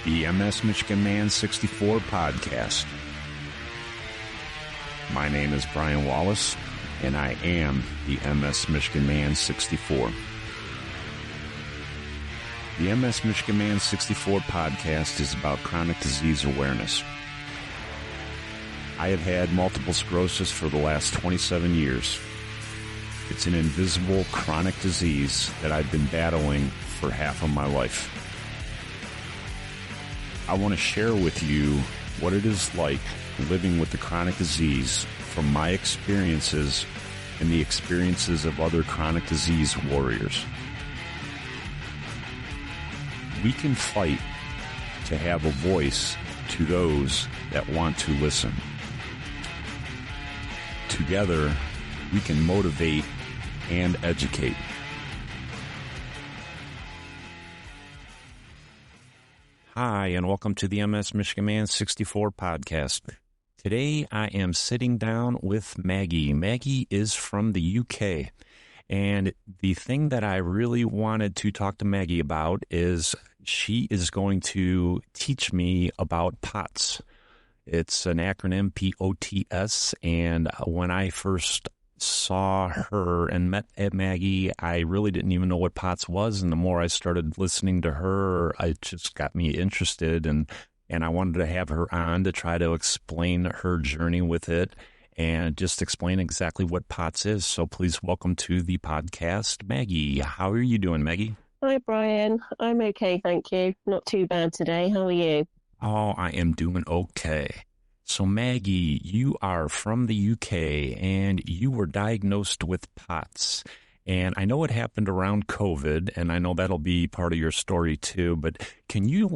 the MS Michigan Man 64 podcast. My name is Brian Wallace, and I am the MS Michigan Man 64. The MS Michigan Man 64 podcast is about chronic disease awareness. I have had multiple sclerosis for the last 27 years. It's an invisible chronic disease that I've been battling for half of my life. I want to share with you what it is like living with the chronic disease from my experiences and the experiences of other chronic disease warriors. We can fight to have a voice to those that want to listen. Together, we can motivate and educate. Hi, and welcome to the MS Michigan Man 64 podcast. Today, I am sitting down with Maggie. Maggie is from the UK, and the thing that I really wanted to talk to Maggie about is she is going to teach me about POTS. It's an acronym, POTS, and when I first saw her and met Maggie, I really didn't even know what POTS was, and the more I started listening to her, it just got me interested, and I wanted to have her on to try to explain her journey with it and just explain exactly what POTS is. So please welcome to the podcast, Maggie. How are you doing, Maggie? Hi, Brian. I'm okay, thank you. Not too bad today. How are you? Oh, I am doing okay. So, Maggie, you are from the UK, and you were diagnosed with POTS. And I know it happened around COVID, and I know that'll be part of your story too, but can you,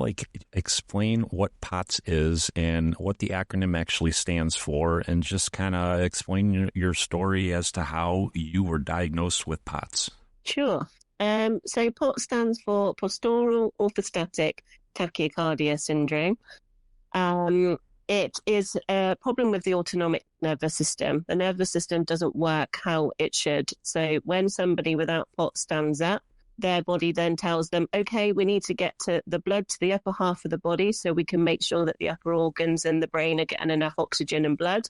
explain what POTS is and what the acronym actually stands for, and just kind of explain your story as to how you were diagnosed with POTS? Sure. So POTS stands for Postural Orthostatic Tachycardia syndrome. It is a problem with the autonomic nervous system. The nervous system doesn't work how it should. So when somebody without POTS stands up, their body then tells them, okay, we need to get to the blood to the upper half of the body so we can make sure that the upper organs and the brain are getting enough oxygen and blood.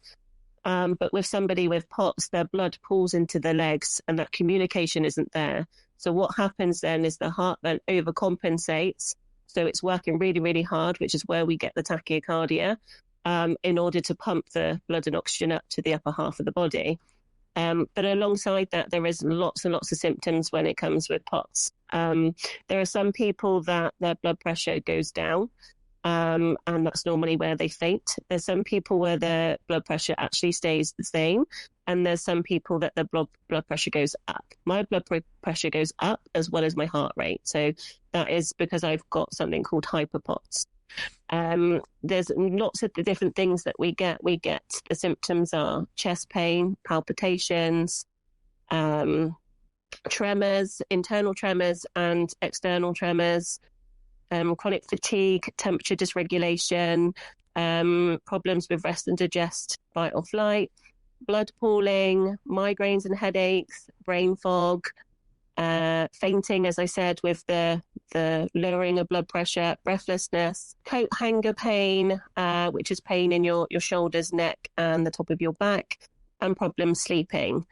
But with somebody with POTS, their blood pulls into the legs and that communication isn't there. So what happens then is the heart then overcompensates. So it's working really, really hard, which is where we get the tachycardia, in order to pump the blood and oxygen up to the upper half of the body. But alongside that, there is lots and lots of symptoms when it comes with POTS. There are some people that their blood pressure goes down, and that's normally where they faint. There's some people where their blood pressure actually stays the same, and there's some people that their blood pressure goes up. My blood pressure goes up as well as my heart rate. So that is because I've got something called hyperPOTS. There's lots of the different things that we get. The symptoms are chest pain, palpitations, tremors, internal tremors and external tremors, chronic fatigue, temperature dysregulation, problems with rest and digest, fight or flight, blood pooling, migraines and headaches, brain fog, fainting, as I said, with the lowering of blood pressure, breathlessness, coat hanger pain, which is pain in your shoulders, neck, and the top of your back, and problems sleeping.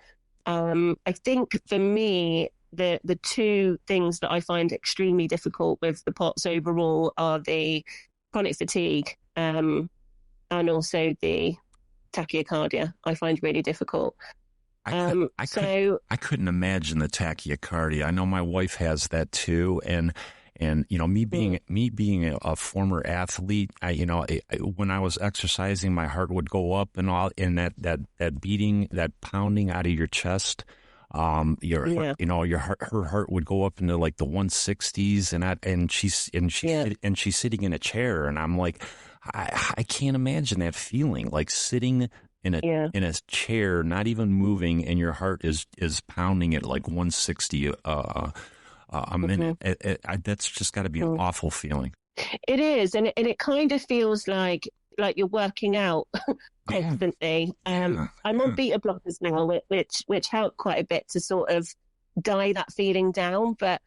I think for me, the two things that I find extremely difficult with the POTS overall are the chronic fatigue, and also the tachycardia. I find really difficult. I couldn't imagine the tachycardia. I know my wife has that too, and me being a former athlete, when I was exercising, my heart would go up and all, and that beating, that pounding out of your chest, her heart would go up into like the 160s, and she's sitting in a chair, and I'm like, I can't imagine that feeling, like sitting in a chair, not even moving, and your heart is pounding at like 160 a minute. That's just got to be an awful feeling. It is, and it kind of feels like you're working out constantly. I'm on beta blockers now, which help quite a bit to sort of die that feeling down. But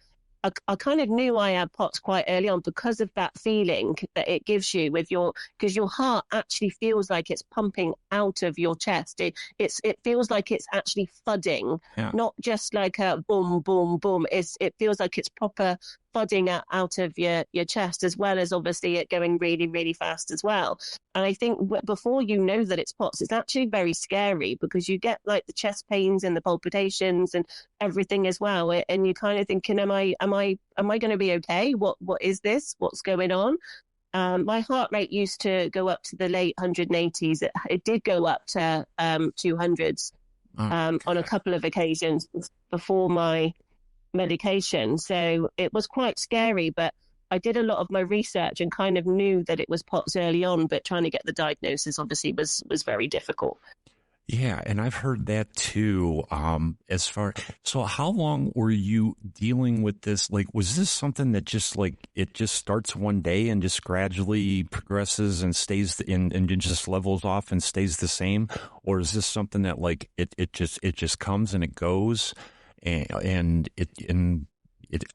I kind of knew I had POTS quite early on because of that feeling that it gives you because your heart actually feels like it's pumping out of your chest. It feels like it's actually thudding, not just like a boom, boom, boom. It feels like it's proper thudding out of your chest, as well as obviously it going really, really fast as well. And I think before you know that it's POTS, it's actually very scary because you get like the chest pains and the palpitations and everything as well. And you're kind of thinking, am I going to be okay? What is this? What's going on? My heart rate used to go up to the late 180s. It did go up to 200s on a couple of occasions before my medication. So it was quite scary, but I did a lot of my research and kind of knew that it was POTS early on, but trying to get the diagnosis obviously was very difficult. Yeah, and I've heard that too. So how long were you dealing with this? Like, was this something that just like it just starts one day and just gradually progresses and stays and it just levels off and stays the same, or is this something that like it just comes and it goes, and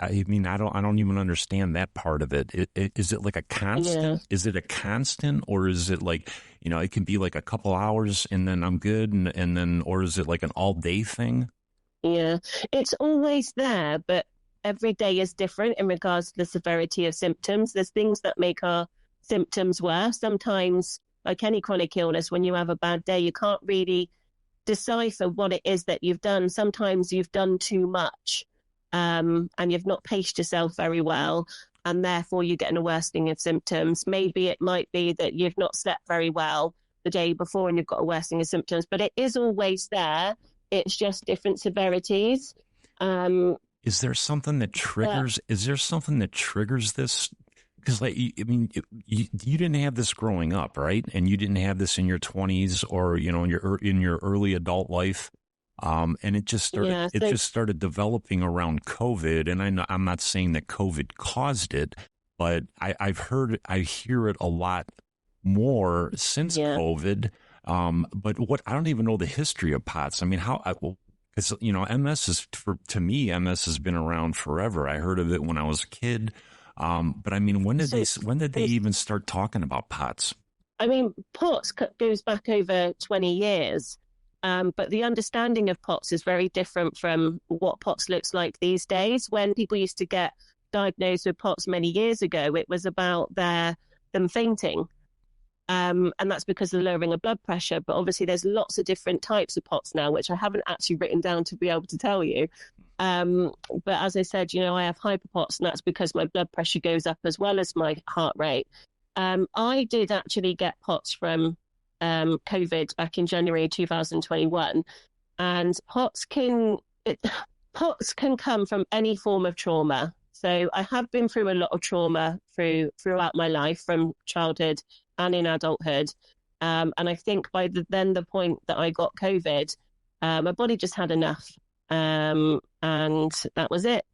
I mean, I don't even understand that part of it. Is it like a constant? Yeah. Is it a constant, or is it like, it can be like a couple hours and then I'm good, and then, or is it like an all day thing? Yeah, it's always there, but every day is different in regards to the severity of symptoms. There's things that make our symptoms worse. Sometimes, like any chronic illness, when you have a bad day, you can't really decipher what it is that you've done. Sometimes you've done too much. And you've not paced yourself very well, and therefore you're getting a worsening of symptoms. Maybe it might be that you've not slept very well the day before and you've got a worsening of symptoms, but it is always there. It's just different severities. Is there something that triggers? Is there something that triggers this? Because, like, I mean, you didn't have this growing up, right? And you didn't have this in your 20s or in your early adult life. And it just started. It just started developing around COVID, and I'm not saying that COVID caused it, but I hear it a lot more since COVID. But I don't even know the history of POTS. I mean, because MS to me, MS has been around forever. I heard of it when I was a kid, but I mean, when did they even start talking about POTS? I mean, POTS goes back over 20 years. But the understanding of POTS is very different from what POTS looks like these days. When people used to get diagnosed with POTS many years ago, it was about them fainting. And that's because of the lowering of blood pressure. But obviously there's lots of different types of POTS now, which I haven't actually written down to be able to tell you. But as I said, I have hyperPOTS, and that's because my blood pressure goes up as well as my heart rate. I did actually get POTS from COVID back in January 2021, and POTS can come from any form of trauma. So I have been through a lot of trauma throughout my life, from childhood and in adulthood, and I think by the point that I got COVID, my body just had enough, and that was it.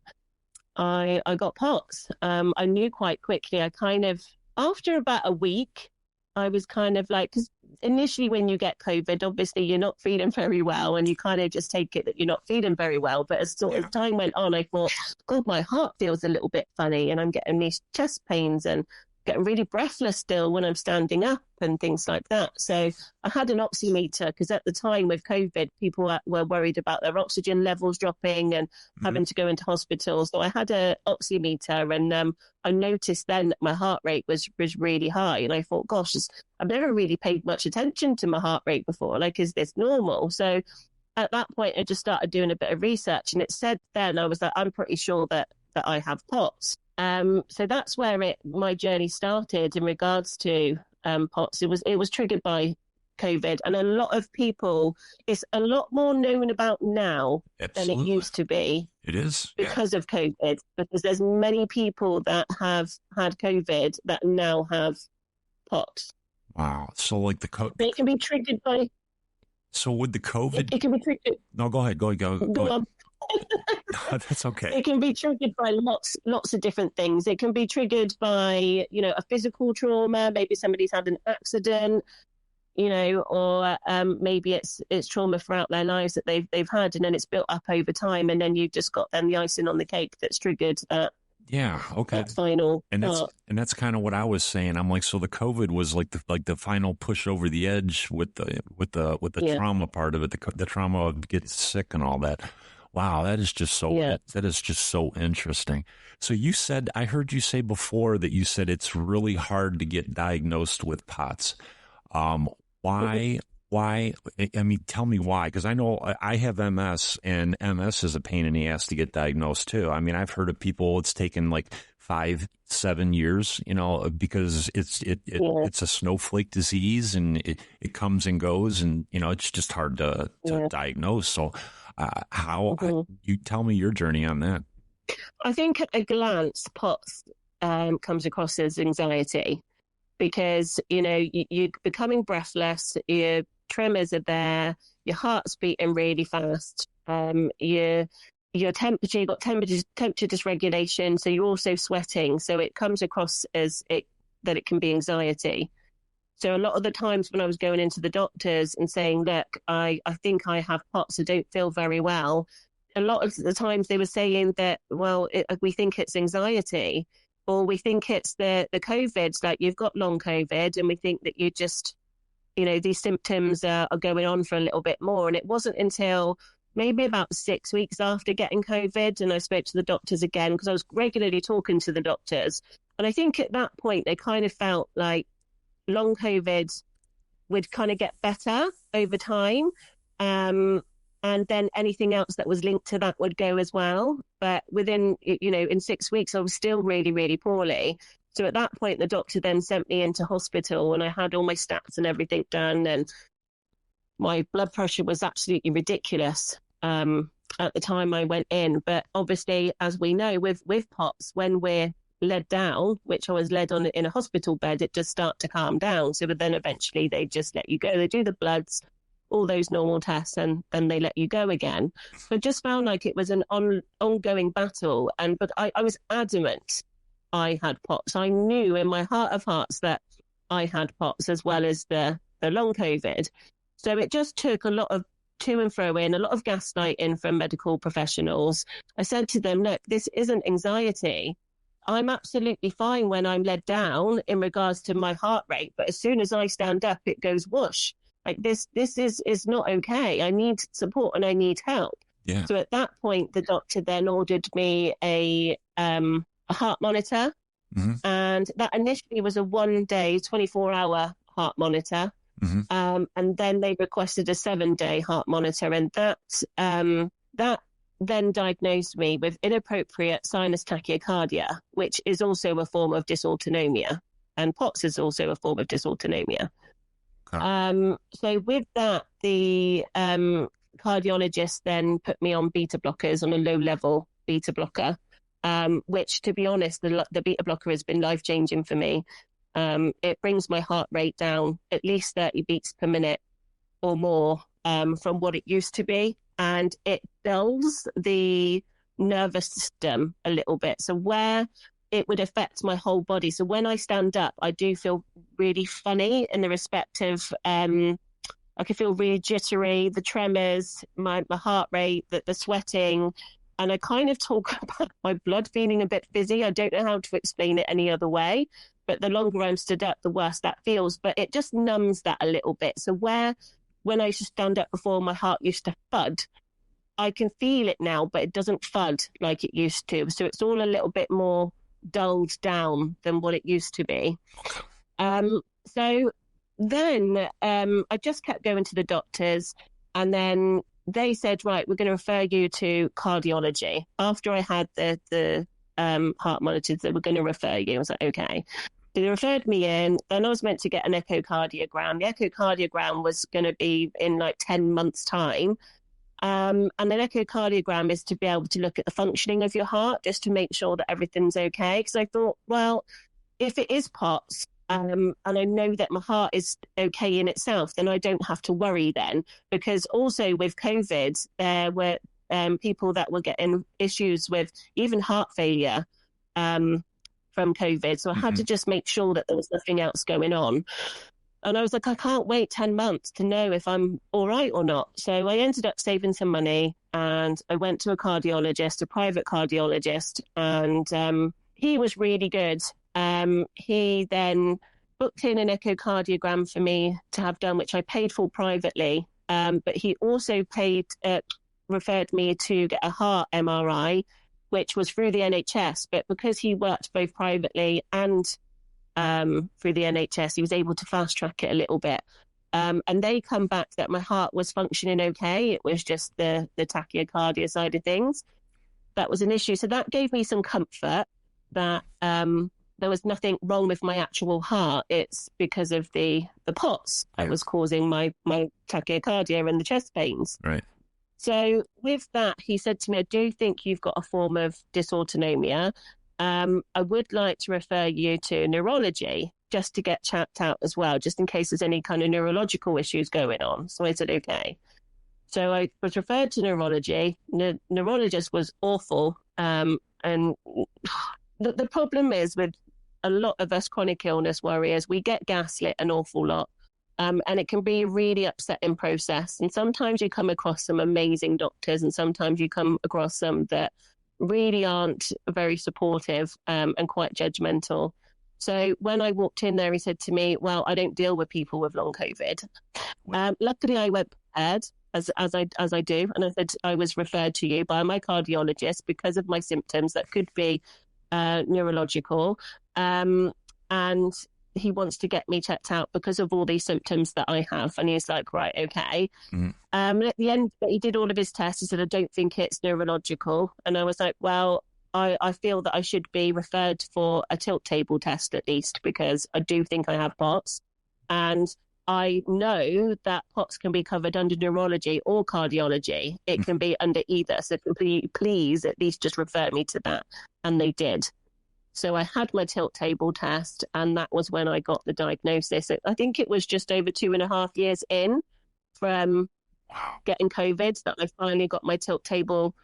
I got POTS. I knew quite quickly. I kind of, after about a week, I was kind of like, because initially when you get COVID, obviously you're not feeling very well, and you kind of just take it that you're not feeling very well. But as time went on, I thought, God, my heart feels a little bit funny, and I'm getting these chest pains and getting really breathless still when I'm standing up and things like that. So I had an oximeter, because at the time with COVID, people were worried about their oxygen levels dropping and having to go into hospital. So I had an oximeter, and I noticed then that my heart rate was really high. And I thought, gosh, I've never really paid much attention to my heart rate before. Like, is this normal? So at that point, I just started doing a bit of research, and it said then, I was like, I'm pretty sure that I have POTS. So that's where my journey started in regards to POTS. It was triggered by COVID, and a lot of people, it's a lot more known about now than it used to be. It is because of COVID, because there's many people that have had COVID that now have POTS. Wow. So like they can be triggered by. So with the COVID, it can be triggered. No, go ahead. Go on. That's okay. It can be triggered by lots of different things. It can be triggered by, a physical trauma. Maybe somebody's had an accident. or maybe it's trauma throughout their lives that they've had, and then it's built up over time, and then you've just got then the icing on the cake that's triggered that. Yeah. Okay. That final part. That's kind of what I was saying. I'm like, so the COVID was like the final push over the edge with the trauma part of it, the trauma of getting sick and all that. Wow, that is just so interesting. So I heard you say before that you said it's really hard to get diagnosed with POTS. Why? Why? I mean, tell me why, because I know I have MS, and MS is a pain in the ass to get diagnosed too. I mean, I've heard of people it's taken like 5-7 years, because it's a snowflake disease, and it comes and goes, and it's just hard to diagnose. So, you tell me your journey on that? I think at a glance, POTS comes across as anxiety. Because, you're becoming breathless, your tremors are there, your heart's beating really fast, your temperature, you've got temperature dysregulation, so you're also sweating. So it comes across as that it can be anxiety. So a lot of the times when I was going into the doctors and saying, look, I think I have POTS, I don't feel very well, a lot of the times they were saying that, well, we think it's anxiety. Or we think it's the COVID, like you've got long COVID, and we think that you just, these symptoms are going on for a little bit more. And it wasn't until maybe about 6 weeks after getting COVID, and I spoke to the doctors again, because I was regularly talking to the doctors. And I think at that point, they kind of felt like long COVID would kind of get better over time. And then anything else that was linked to that would go as well. But within, in 6 weeks, I was still really, really poorly. So at that point, the doctor then sent me into hospital, and I had all my stats and everything done. And my blood pressure was absolutely ridiculous at the time I went in. But obviously, as we know, with POTS, when we're led down, which I was led on in a hospital bed, it just starts to calm down. So but then eventually they just let you go. They do the bloods, all those normal tests, and then they let you go again. So I just found like it was an ongoing battle. But I was adamant I had POTS. I knew in my heart of hearts that I had POTS as well as the long COVID. So it just took a lot of to and fro in, a lot of gaslighting from medical professionals. I said to them, look, this isn't anxiety. I'm absolutely fine when I'm led down in regards to my heart rate. But as soon as I stand up, it goes whoosh. Like this is not okay. I need support and I need help. Yeah. So at that point, the doctor then ordered me a heart monitor. Mm-hmm. And that initially was a 1-day, 24-hour heart monitor. Mm-hmm. And then they requested a 7-day heart monitor. And that then diagnosed me with inappropriate sinus tachycardia, which is also a form of dysautonomia. And POTS is also a form of dysautonomia. So with that, the cardiologist then put me on beta blockers, on a low-level beta blocker, which, to be honest, the beta blocker has been life-changing for me. It brings my heart rate down at least 30 beats per minute or more from what it used to be, and it dulls the nervous system a little bit. So where it would affect my whole body. So when I stand up, I do feel really funny in the respect of, I can feel really jittery, the tremors, my heart rate, the sweating. And I kind of talk about my blood feeling a bit fizzy. I don't know how to explain it any other way. But the longer I'm stood up, the worse that feels. But it just numbs that a little bit. So when I used to stand up before, my heart used to thud, I can feel it now, but it doesn't thud like it used to. So it's all a little bit more dulled down than what it used to be. So then I just kept going to the doctors, and then they said, right, we're going to refer you to cardiology. After I had the heart monitors, they were going to refer you. I was like, okay. So they referred me in. Then I was meant to get an echocardiogram. The echocardiogram was going to be in like 10 months' time. And an echocardiogram is to be able to look at the functioning of your heart, just to make sure that everything's okay. Because I thought, well, if it is POTS, and I know that my heart is okay in itself, then I don't have to worry then. Because also with COVID, there were people that were getting issues with even heart failure from COVID. So I had to just make sure that there was nothing else going on. And I was like, I can't wait 10 months to know if I'm all right or not. So I ended up saving some money and I went to a cardiologist, a private cardiologist, and he was really good. He then booked in an echocardiogram for me to have done, which I paid for privately. But he also referred me to get a heart MRI, which was through the NHS. But because he worked both privately and through the NHS, he was able to fast track it a little bit. And they come back that my heart was functioning okay. It was just the tachycardia side of things that was an issue. So that gave me some comfort that there was nothing wrong with my actual heart. It's because of the POTS that was causing my tachycardia and the chest pains. Right. So with that, he said to me, I do think you've got a form of dysautonomia. I would like to refer you to neurology just to get checked out as well, just in case there's any kind of neurological issues going on. So I said, okay. So I was referred to neurology. Neurologist was awful. And the problem is with a lot of us chronic illness warriors, we get gaslit an awful lot. And it can be a really upsetting process. And sometimes you come across some amazing doctors and sometimes you come across some that really aren't very supportive and quite judgmental. So when I walked in there, he said to me, well, I don't deal with people with long COVID. Luckily, I went prepared, as I do. And I said, I was referred to you by my cardiologist because of my symptoms that could be neurological. And he wants to get me checked out because of all these symptoms that I have. And he's like, right, okay. Mm-hmm. At the end, he did all of his tests. He said, I don't think it's neurological. And I was like, well, I feel that I should be referred for a tilt table test at least, because I do think I have POTS. And I know that POTS can be covered under neurology or cardiology. It can be under either. So please at least just refer me to that. And they did. So I had my tilt table test, and that was when I got the diagnosis. I think it was just over 2.5 years in from getting COVID that I finally got my tilt table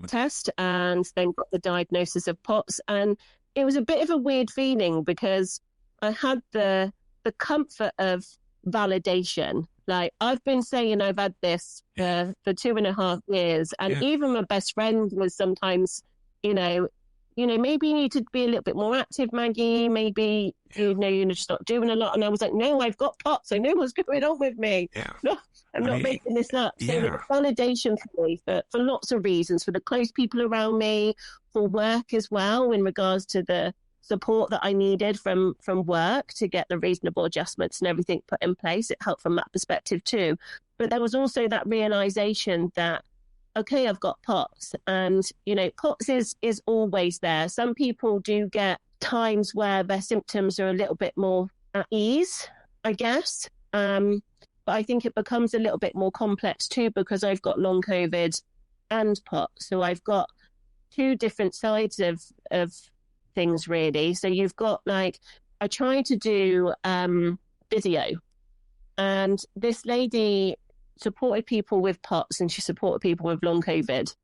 test and then got the diagnosis of POTS. And it was a bit of a weird feeling because I had the comfort of validation. Like, I've been saying I've had this for 2.5 years, and even my best friend was sometimes, maybe you need to be a little bit more active, Maggie. Maybe, you're just not doing a lot. And I was like, no, I've got POTS. I know what's going on with me. Yeah. No, I'm not making this up. So it's validation for me for lots of reasons, for the close people around me, for work as well, in regards to the support that I needed from work to get the reasonable adjustments and everything put in place. It helped from that perspective too. But there was also that realization that, okay, I've got POTS, and, POTS is always there. Some people do get times where their symptoms are a little bit more at ease, I guess. But I think it becomes a little bit more complex too, because I've got long COVID and POTS. So I've got two different sides of things, really. So you've got, like, I tried to do physio, and this lady supported people with POTS and she supported people with long COVID,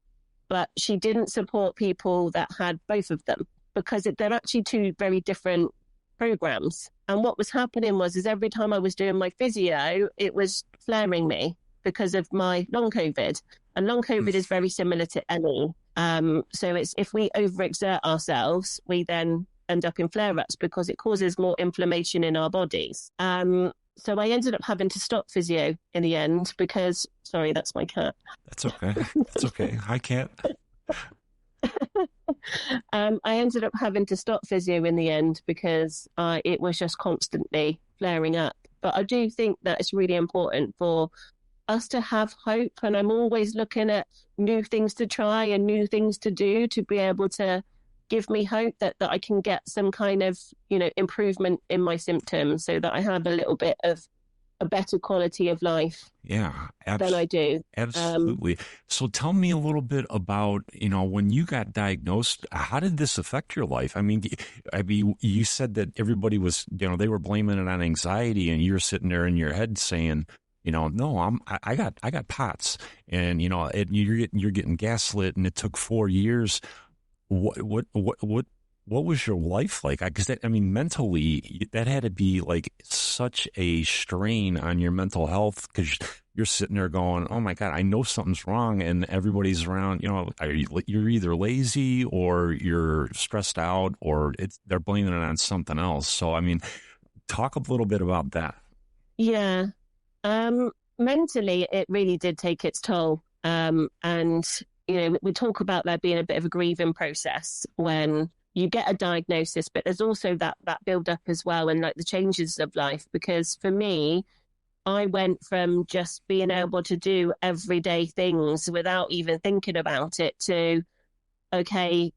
but she didn't support people that had both of them, because they're actually two very different programs. And what was happening was every time I was doing my physio, it was flaring me because of my long COVID. And long COVID is very similar to ME. So it's, if we overexert ourselves, we then end up in flare-ups because it causes more inflammation in our bodies. So I ended up having to stop physio in the end because, sorry, that's my cat. That's okay. That's okay. Hi, cat. I ended up having to stop physio in the end because it was just constantly flaring up. But I do think that it's really important for us to have hope. And I'm always looking at new things to try and new things to do to be able to give me hope that I can get some kind of, improvement in my symptoms so that I have a little bit of a better quality of life. Yeah, than I do. Absolutely. So tell me a little bit about, when you got diagnosed, how did this affect your life? I mean, you said that everybody was, they were blaming it on anxiety, and you're sitting there in your head saying, no, I got POTS, and you're getting gaslit, and it took 4 years. What was your life like? Because mentally, that had to be like such a strain on your mental health because you're sitting there going, oh my God, I know something's wrong. And everybody's around, you're either lazy or you're stressed out or they're blaming it on something else. So, I mean, talk a little bit about that. Yeah. Mentally, it really did take its toll. And, we talk about there being a bit of a grieving process when you get a diagnosis, but there's also that build up as well and like the changes of life. Because for me, I went from just being able to do everyday things without even thinking about it to, okay,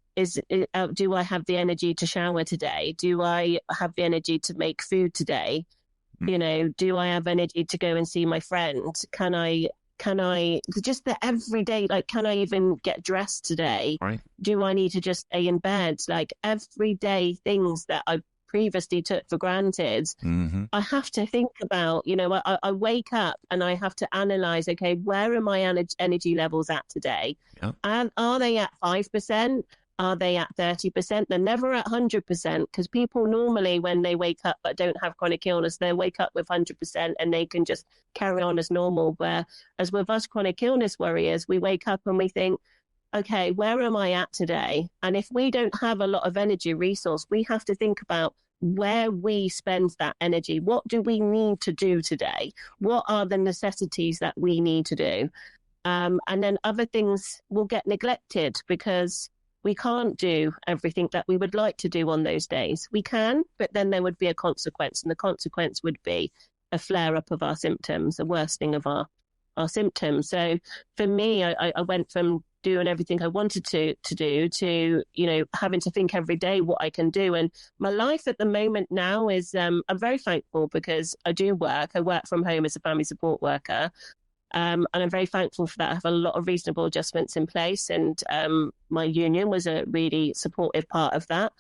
do I have the energy to shower today? Do I have the energy to make food today? Do I have energy to go and see my friend? Can I just the everyday, like, can I even get dressed today? Right. Do I need to just stay in bed? Like everyday things that I previously took for granted, I have to think about, I wake up and I have to analyze, okay, where are my energy levels at today? Yeah. And are they at 5%? Are they at 30%? They're never at 100% because people normally, when they wake up but don't have chronic illness, they wake up with 100% and they can just carry on as normal. Whereas with us chronic illness warriors, we wake up and we think, okay, where am I at today? And if we don't have a lot of energy resource, we have to think about where we spend that energy. What do we need to do today? What are the necessities that we need to do? And then other things will get neglected because we can't do everything that we would like to do on those days. We can, but then there would be a consequence, and the consequence would be a flare-up of our symptoms, a worsening of our symptoms. So for me, I went from doing everything I wanted to do to, having to think every day what I can do. And my life at the moment now is, I'm very thankful because I do work. I work from home as a family support worker. And I'm very thankful for that. I have a lot of reasonable adjustments in place, and my union was a really supportive part of that.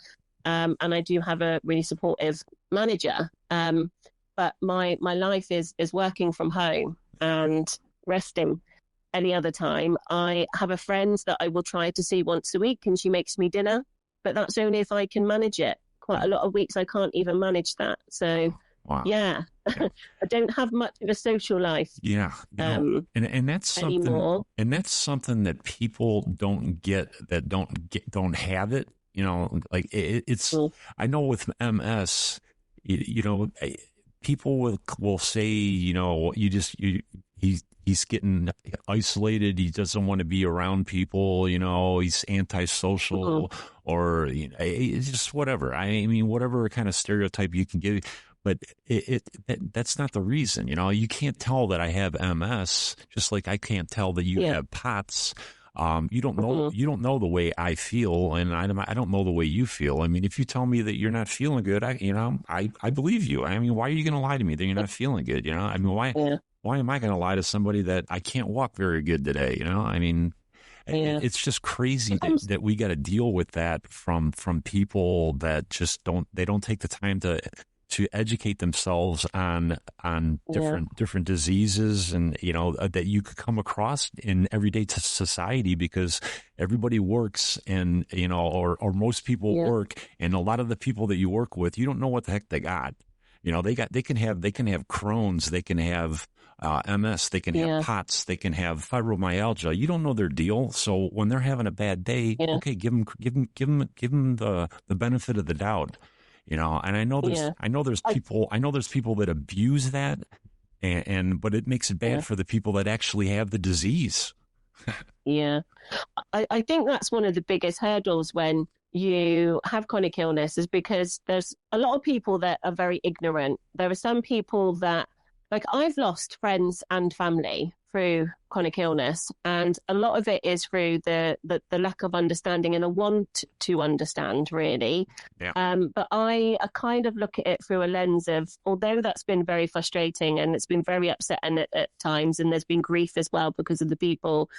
And I do have a really supportive manager. But my life is working from home and resting any other time. I have a friend that I will try to see once a week, and she makes me dinner, but that's only if I can manage it. Quite a lot of weeks I can't even manage that. So, wow. Yeah. I don't have much of a social life. Yeah, and that's something anymore. And that's something that people don't get, that don't have it. Like it's. I know with MS, people will say, he's getting isolated. He doesn't want to be around people. He's antisocial, or it's just whatever. I mean, whatever kind of stereotype you can give. But that's not the reason. You can't tell that I have MS, just like I can't tell that you have POTS. You don't know. You don't know the way I feel, and I don't know the way you feel. I mean, if you tell me that you're not feeling good, I believe you. I mean, why are you going to lie to me that you're not feeling good? I mean, why am I going to lie to somebody that I can't walk very good today? I mean, it's just crazy that we got to deal with that from people that just don't take the time to educate themselves on different diseases, and that you could come across in everyday society, because everybody works, and or most people work, and a lot of the people that you work with, you don't know what the heck they got. They can have Crohn's, they can have MS, they can have POTS, they can have fibromyalgia. You don't know their deal, so when they're having a bad day, okay, give them the benefit of the doubt. And I know there's people that abuse that, but it makes it bad for the people that actually have the disease. Yeah. I think that's one of the biggest hurdles when you have chronic illness, is because there's a lot of people that are very ignorant. There are some people that, like, I've lost friends and family through chronic illness, and a lot of it is through the lack of understanding and a want to understand, really. But I kind of look at it through a lens of, although that's been very frustrating and it's been very upsetting at times, and there's been grief as well because of the people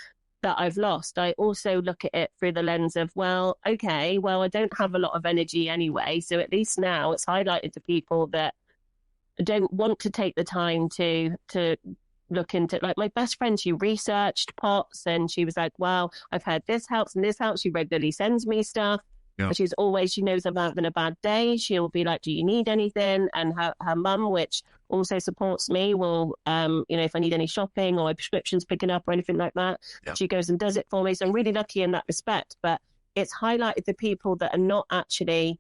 that I've lost, I also look at it through the lens of, I don't have a lot of energy anyway, so at least now it's highlighted to people that don't want to take the time to look into, like, my best friend, she researched POTS, and she was like, wow, I've heard this helps and this helps. She regularly sends me stuff. Yeah. She knows I'm having a bad day. She'll be like, do you need anything? And her mum, which also supports me, will, if I need any shopping or my prescriptions picking up or anything like that, Yeah. she goes and does it for me. So I'm really lucky in that respect. But it's highlighted the people that are not actually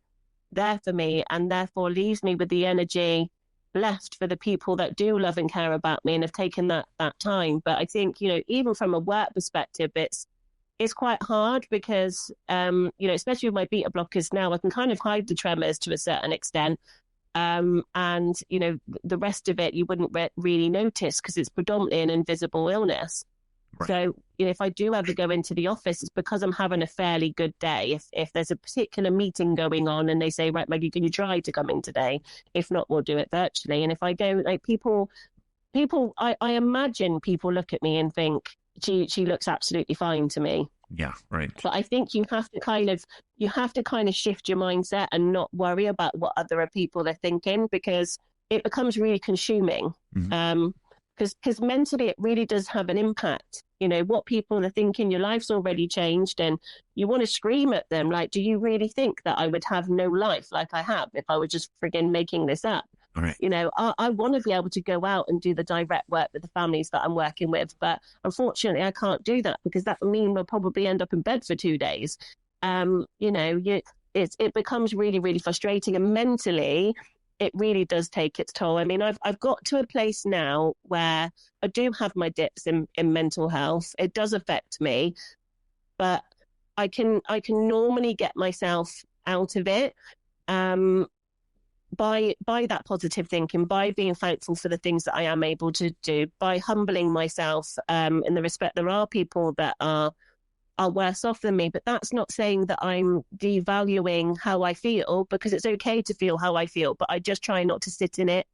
there for me, and therefore leaves me with the energy left for the people that do love and care about me and have taken that time. But I think, even from a work perspective, it's quite hard because, especially with my beta blockers now, I can kind of hide the tremors to a certain extent. And, the rest of it, you wouldn't really notice because it's predominantly an invisible illness. Right. So, if I do ever go into the office, it's because I'm having a fairly good day. If there's a particular meeting going on and they say, right, Maggie, can you try to come in today? If not, we'll do it virtually. And if I go, like people, I imagine people look at me and think, she looks absolutely fine to me. Yeah, right. But I think you have to kind of shift your mindset and not worry about what other people are thinking, because it becomes really consuming. Mm-hmm. Because mentally it really does have an impact. What people are thinking, your life's already changed, and you want to scream at them like, do you really think that I would have no life like I have if I was just friggin' making this up? All right. I want to be able to go out and do the direct work with the families that I'm working with, but unfortunately I can't do that because that would mean we'll probably end up in bed for 2 days. It becomes really, really frustrating, and mentally it really does take its toll. I mean, I've got to a place now where I do have my dips in mental health. It does affect me, but I can normally get myself out of it. By that positive thinking, by being thankful for the things that I am able to do, by humbling myself in the respect there are people that are worse off than me. But that's not saying that I'm devaluing how I feel, because it's okay to feel how I feel, but I just try not to sit in it.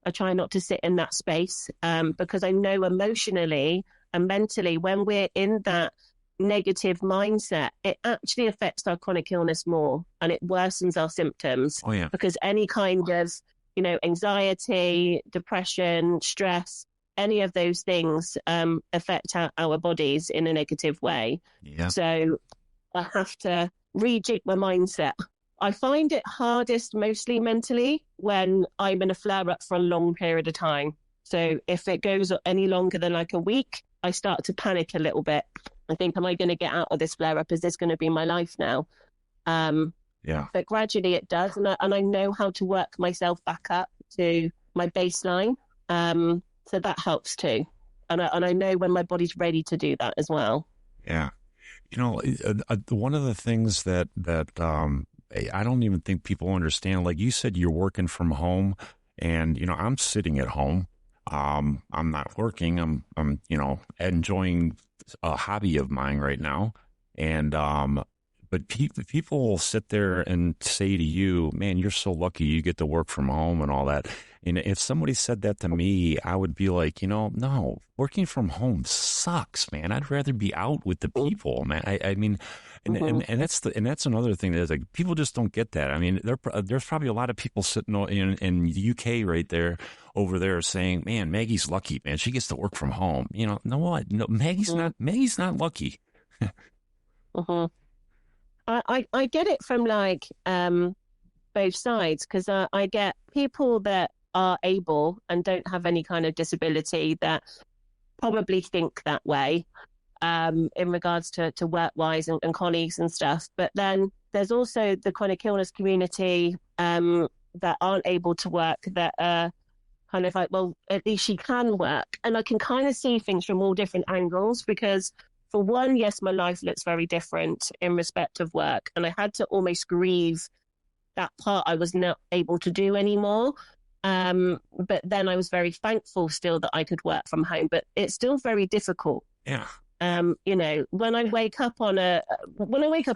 I try not to sit in that space because I know emotionally and mentally when we're in that negative mindset, it actually affects our chronic illness more and it worsens our symptoms. Oh, yeah. Because any kind of, anxiety, depression, stress, any of those things affect our bodies in a negative way. Yeah. So I have to rejig my mindset. I find it hardest mostly mentally when I'm in a flare-up for a long period of time. So if it goes any longer than like a week, I start to panic a little bit. I think, am I going to get out of this flare-up? Is this going to be my life now? Yeah. But gradually it does. And I know how to work myself back up to my baseline. So that helps too. And I know when my body's ready to do that as well. Yeah. One of the things that I don't even think people understand, like you said, you're working from home and, I'm sitting at home. I'm not working. I'm enjoying a hobby of mine right now. And, but people will sit there and say to you, man, you're so lucky you get to work from home and all that. And if somebody said that to me, I would be like, no, working from home sucks, man. I'd rather be out with the people, man. I mean, and that's another thing that is like, people just don't get that. I mean, there's probably a lot of people sitting in the UK right there, over there saying, man, Maggie's lucky, man. She gets to work from home. No, what? No, Maggie's not lucky. Mm-hmm. I get it from like both sides, because I get people that are able and don't have any kind of disability that probably think that way in regards to work-wise and colleagues and stuff. But then there's also the chronic illness community that aren't able to work, that are kind of like, well, at least she can work. And I can kind of see things from all different angles, because for one, yes, my life looks very different in respect of work. And I had to almost grieve that part I was not able to do anymore. But then I was very thankful still that I could work from home, but it's still very difficult. Yeah. When I wake up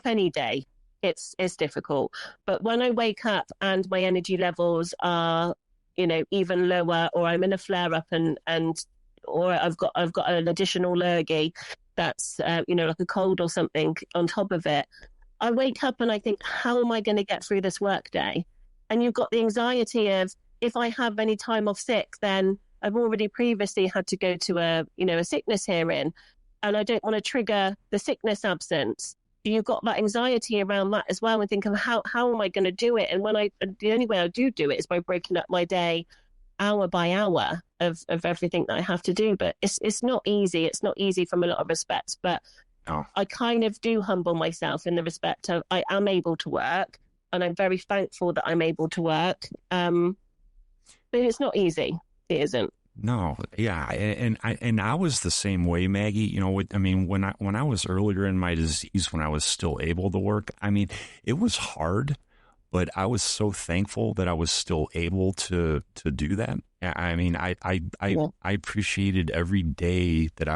any day, it's difficult. But when I wake up and my energy levels are, even lower, or I'm in a flare up or I've got an additional lurgy that's, like a cold or something on top of it, I wake up and I think, how am I going to get through this work day? And you've got the anxiety of, if I have any time off sick, then I've already previously had to go to a sickness hearing, and I don't want to trigger the sickness absence. you've got that anxiety around that as well, and thinking, how am I going to do it? And the only way I do it is by breaking up my day hour by hour of everything that I have to do. But it's not easy. It's not easy from a lot of respects. But Oh. I kind of do humble myself in the respect of I am able to work, and I'm very thankful that I'm able to work. But it's not easy. It isn't. No, yeah, and I was the same way, Maggie. You know, I mean, when I was earlier in my disease, when I was still able to work, I mean, it was hard, but I was so thankful that I was still able to do that. I mean, I appreciated every day that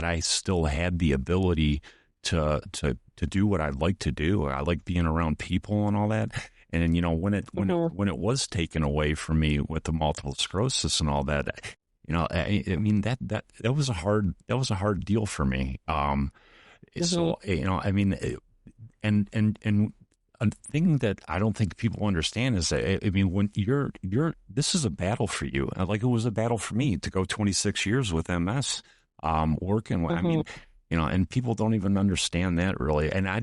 I still had the ability to do what I like to do. I like being around people and all that. And you know, when it was taken away from me with the multiple sclerosis and all that, you know, I mean that was a hard deal for me. So you know, I mean, and a thing that I don't think people understand is that, I mean, when you're this is a battle for you, like it was a battle for me to go 26 years with MS, working. I mean, you know, and people don't even understand that really. And I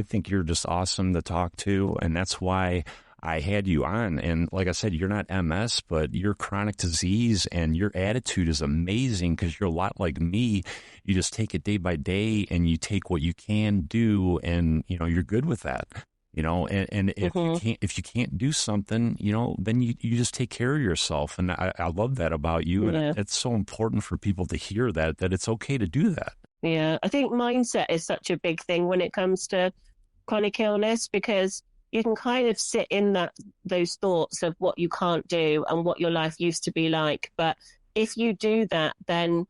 think you're just awesome to talk to, and that's why I had you on. And like I said, you're not MS, but you're chronic disease, and your attitude is amazing because you're a lot like me. You just take it day by day, and you take what you can do, and you know you're good with that. You know, and if you can't do something, you know, then you just take care of yourself, and I love that about you, and it's so important for people to hear that it's okay to do that. Yeah, I think mindset is such a big thing when it comes to chronic illness, because you can kind of sit in those thoughts of what you can't do and what your life used to be like. But if you do that, then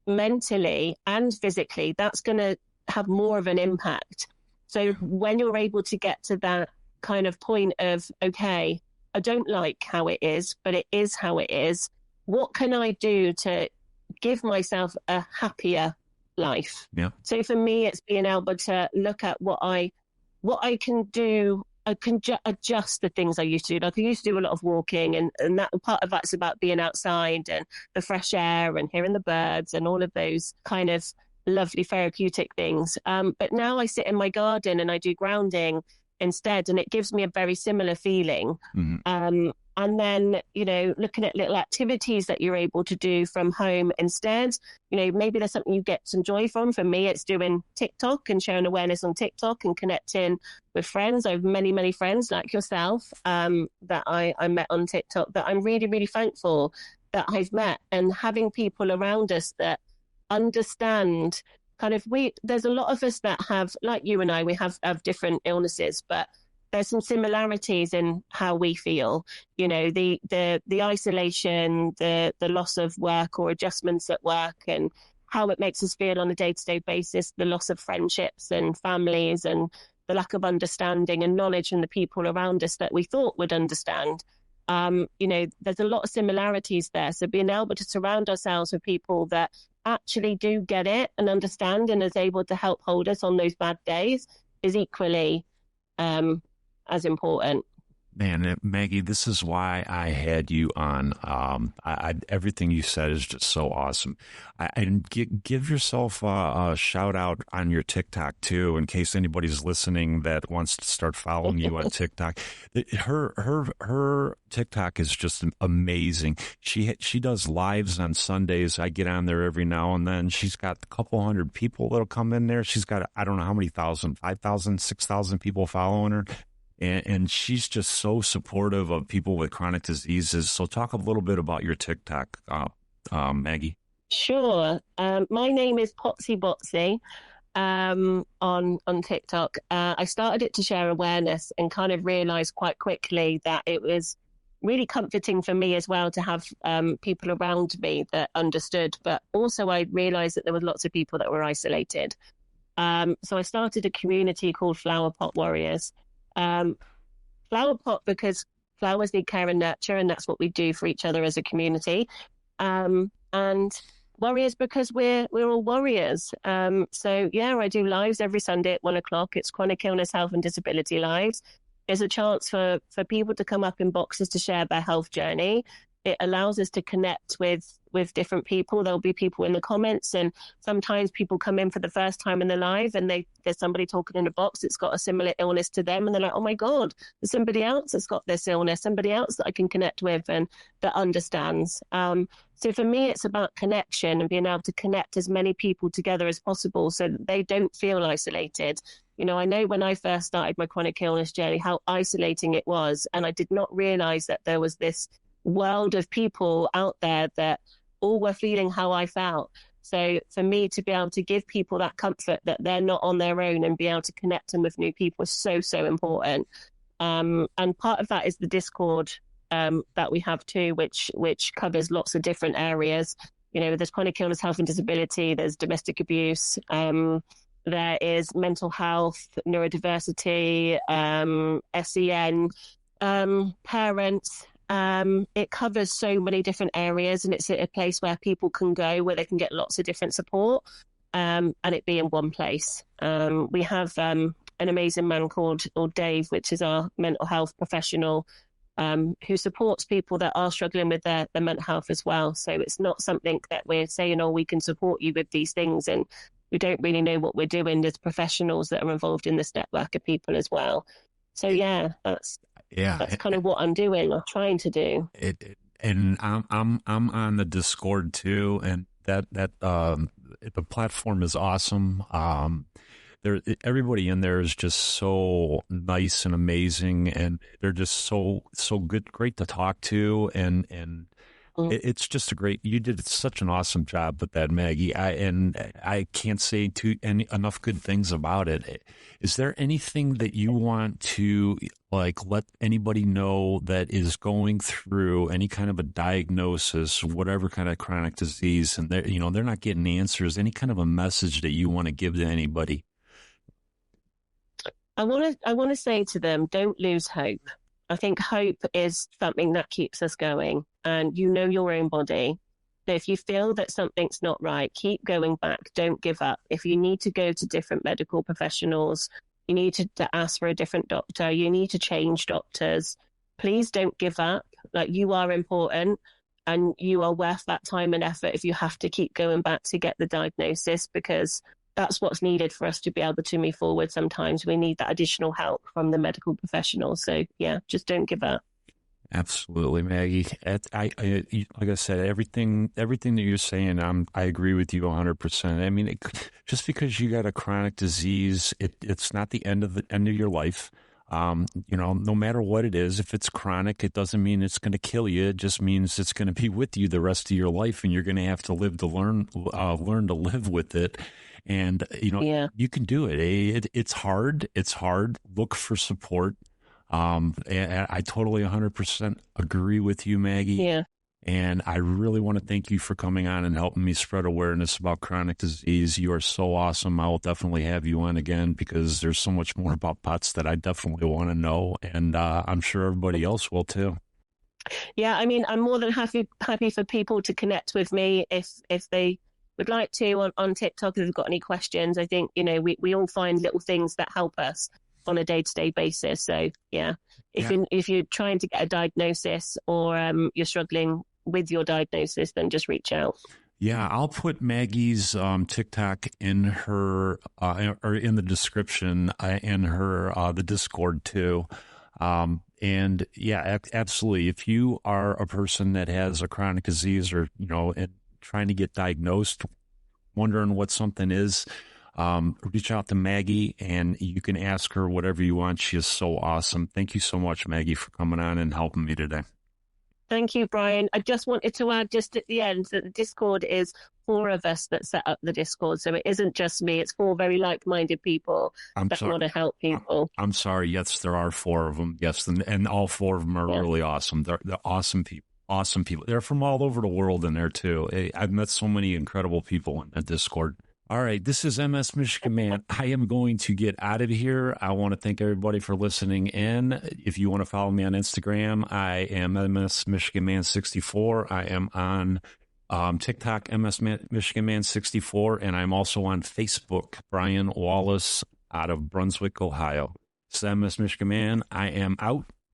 mentally and physically, that's going to have more of an impact. So when you're able to get to that kind of point of, okay, I don't like how it is, but it is how it is. What can I do to give myself a happier life? Yeah. So for me, it's being able to look at what I can do. I can adjust the things I used to do. Like I used to do a lot of walking, and that part of that's about being outside and the fresh air and hearing the birds and all of those kind of lovely therapeutic things. But now I sit in my garden and I do grounding instead, and it gives me a very similar feeling. And then, you know, looking at little activities that you're able to do from home instead, you know, maybe there's something you get some joy from. For me, it's doing TikTok and sharing awareness on TikTok and connecting with friends. I have many, many friends like yourself that I met on TikTok that I'm really, really thankful that I've met, and having people around us that understand kind of, there's a lot of us that have, like you and I, we have different illnesses, but there's some similarities in how we feel, you know, the isolation, the loss of work or adjustments at work, and how it makes us feel on a day-to-day basis, the loss of friendships and families, and the lack of understanding and knowledge from the people around us that we thought would understand. You know, there's a lot of similarities there. So being able to surround ourselves with people that actually do get it and understand and is able to help hold us on those bad days is equally as important. Man, Maggie, this is why I had you on. Everything you said is just so awesome. And give yourself a shout out on your TikTok too, in case anybody's listening that wants to start following you on TikTok. Her TikTok is just amazing. She does lives on Sundays. I get on there every now and then. She's got a couple hundred people that'll come in there. She's got, I don't know how many thousand, 5,000, 6,000 people following her. And she's just so supportive of people with chronic diseases. So talk a little bit about your TikTok, Maggie. Sure. My name is Potsy Botsy on TikTok. I started it to share awareness and kind of realized quite quickly that it was really comforting for me as well to have people around me that understood. But also I realized that there was lots of people that were isolated. So I started a community called Flower Pot Warriors. Flower pot because flowers need care and nurture, and that's what we do for each other as a community. And warriors because we're all warriors. So yeah, I do lives every Sunday at 1:00. It's chronic illness, health and disability lives. There's a chance for people to come up in boxes to share their health journey. it allows us to connect with different people. There'll be people in the comments, and sometimes people come in for the first time in their life, and there's somebody talking in a box that's got a similar illness to them, and they're like, oh my God, there's somebody else that's got this illness, somebody else that I can connect with and that understands. So for me, it's about connection and being able to connect as many people together as possible so that they don't feel isolated. You know, I know when I first started my chronic illness journey, how isolating it was. And I did not realize that there was this world of people out there that all were feeling how I felt. So for me to be able to give people that comfort that they're not on their own and be able to connect them with new people is so, so important. And part of that is the Discord that we have too, which covers lots of different areas. You know, there's chronic illness, health and disability, there's domestic abuse, there is mental health, neurodiversity, SEN, parents. It covers so many different areas, and it's a place where people can go where they can get lots of different support, and it be in one place. We have an amazing man called Dave, which is our mental health professional, who supports people that are struggling with their mental health as well. So it's not something that we're saying, oh, we can support you with these things, and we don't really know what we're doing. There's professionals that are involved in this network of people as well. So that's kind of what I'm doing or trying to do. And I'm on the Discord too, and that the platform is awesome. Everybody in there is just so nice and amazing, and they're just so good, great to talk to, and it's just you did such an awesome job with that, Maggie. I can't say enough good things about it. Is there anything that you want to let anybody know that is going through any kind of a diagnosis, whatever kind of chronic disease, and they're not getting answers? Any kind of a message that you want to give to anybody? I want to say to them, don't lose hope. I think hope is something that keeps us going, and you know your own body. So if you feel that something's not right, keep going back. Don't give up. If you need to go to different medical professionals, you need to ask for a different doctor, you need to change doctors, please don't give up. You are important, and you are worth that time and effort if you have to keep going back to get the diagnosis, because that's what's needed for us to be able to move forward. Sometimes we need that additional help from the medical professionals. So yeah, just don't give up. Absolutely, Maggie. I like I said, everything that you're saying, I agree with you 100%. I mean, just because you got a chronic disease, it's not the end of your life. No matter what it is, if it's chronic, it doesn't mean it's going to kill you. It just means it's going to be with you the rest of your life, and you're going to have to learn to live with it. And, you can do it. It's hard. It's hard. Look for support. And I totally 100% agree with you, Maggie. Yeah. And I really want to thank you for coming on and helping me spread awareness about chronic disease. You are so awesome. I will definitely have you on again, because there's so much more about POTS that I definitely want to know. And I'm sure everybody else will too. Yeah, I mean, I'm more than happy for people to connect with me if they would like to on TikTok, if they've got any questions. I think, we all find little things that help us on a day-to-day basis. So yeah, if you're trying to get a diagnosis, or you're struggling with your diagnosis, then just reach out. Yeah, I'll put Maggie's TikTok in her or in the description, in her the Discord too. And yeah, absolutely. If you are a person that has a chronic disease, or and trying to get diagnosed, wondering what something is, reach out to Maggie, and you can ask her whatever you want. She is so awesome. Thank you so much, Maggie, for coming on and helping me today. Thank you, Brian. I just wanted to add just at the end that the Discord is 4 of us that set up the Discord. So it isn't just me. It's 4 very like-minded people that want to help people. I'm sorry. Yes, there are 4 of them. Yes, and all 4 of them are really awesome. They're awesome people. Awesome people. They're from all over the world in there too. I've met so many incredible people in that Discord. All right, this is MS Michigan Man. I am going to get out of here. I want to thank everybody for listening in. If you want to follow me on Instagram, I am MS Michigan Man 64. I am on TikTok, Michigan Man 64, and I'm also on Facebook, Brian Wallace out of Brunswick, Ohio. This is MS Michigan Man. I am out.